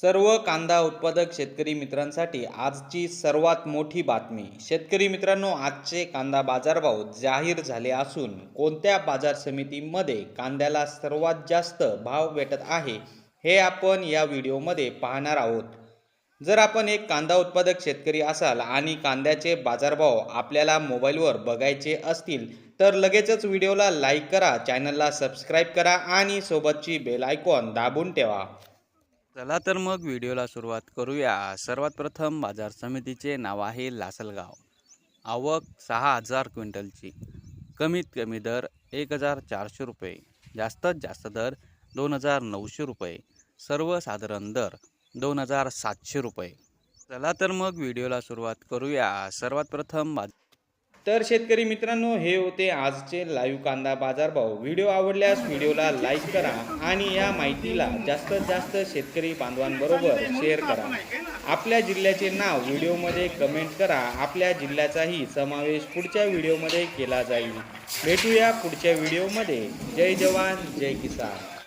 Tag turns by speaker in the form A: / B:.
A: सर्व कांदा उत्पादक शेतकरी मित्रांसाठी आजची सर्वात मोठी बातमी. शेतकरी मित्रांनो, आजचे कांदा बाजारभाव जाहीर झाले असून कोणत्या बाजार समितीमध्ये कांद्याला सर्वात जास्त भाव भेटत आहे हे आपण या व्हिडिओमध्ये पाहणार आहोत. जर आपण एक कांदा उत्पादक शेतकरी असाल आणि कांद्याचे बाजारभाव आपल्याला मोबाईलवर बघायचे असतील तर लगेचच व्हिडिओला लाईक करा, चॅनलला सबस्क्राईब करा आणि सोबतची बेल आयकॉन दाबून ठेवा.
B: चला तर मग व्हिडिओला सुरुवात करूया. सर्वात प्रथम बाजार समितीचे नाव आहे लासलगाव. आवक 6,000 क्विंटलची. कमीत कमी दर 1,400 रुपये. जास्तीत जास्त दर 2,900 रुपये. सर्वसाधारण दर 2,700 रुपये. चला तर मग व्हिडिओला सुरुवात करूया. सर्वात प्रथम
A: तर शेतकरी मित्रांनो, हे होते आजचे लाईव्ह कांदा बाजारभाव. व्हिडिओ आवडल्यास व्हिडिओला लाईक करा आणि या माहितीला जास्तीत जास्त शेतकरी बांधवांबरोबर शेअर करा. आपल्या जिल्ह्याचे नाव व्हिडिओमध्ये कमेंट करा. आपल्या जिल्ह्याचाही समावेश पुढच्या व्हिडिओमध्ये केला जाईल. भेटूया पुढच्या व्हिडिओमध्ये. जय जवान, जय किसान.